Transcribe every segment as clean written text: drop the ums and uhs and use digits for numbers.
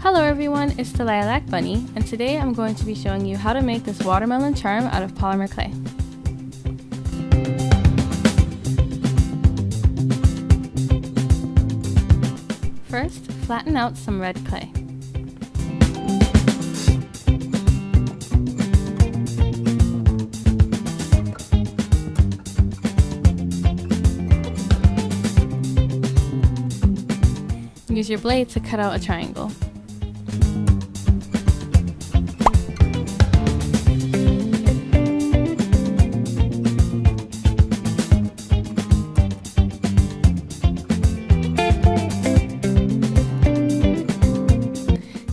Hello everyone, it's TheLilacBunny, and today I'm going to be showing you how to make this watermelon charm out of polymer clay. First, flatten out some red clay. Use your blade to cut out a triangle.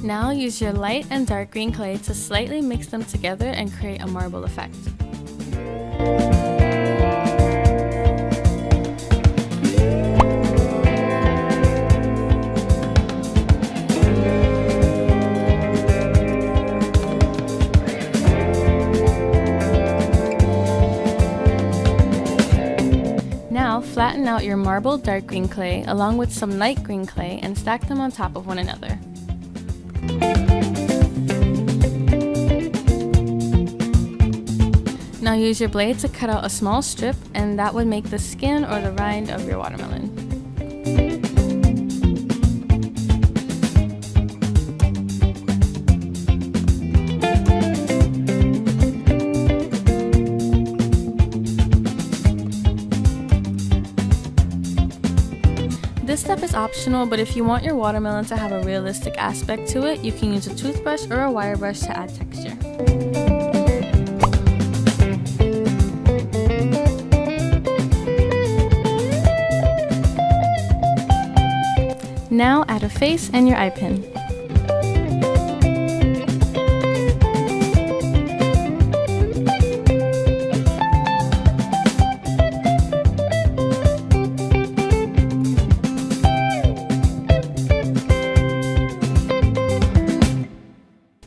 Now use your light and dark green clay to slightly mix them together and create a marble effect. Now flatten out your marble dark green clay along with some light green clay and stack them on top of one another. Now use your blade to cut out a small strip, and that would make the skin or the rind of your watermelon. This step is optional, but if you want your watermelon to have a realistic aspect to it, you can use a toothbrush or a wire brush to add texture. Now add a face and your eye pin.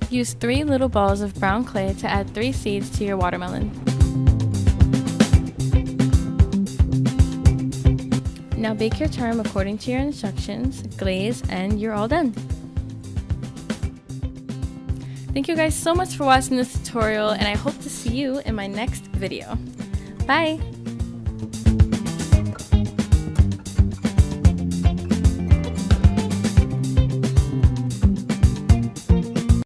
Use 3 little balls of brown clay to add 3 seeds to your watermelon. Now bake your charm according to your instructions, glaze, and you're all done. Thank you guys so much for watching this tutorial, and I hope to see you in my next video. Bye!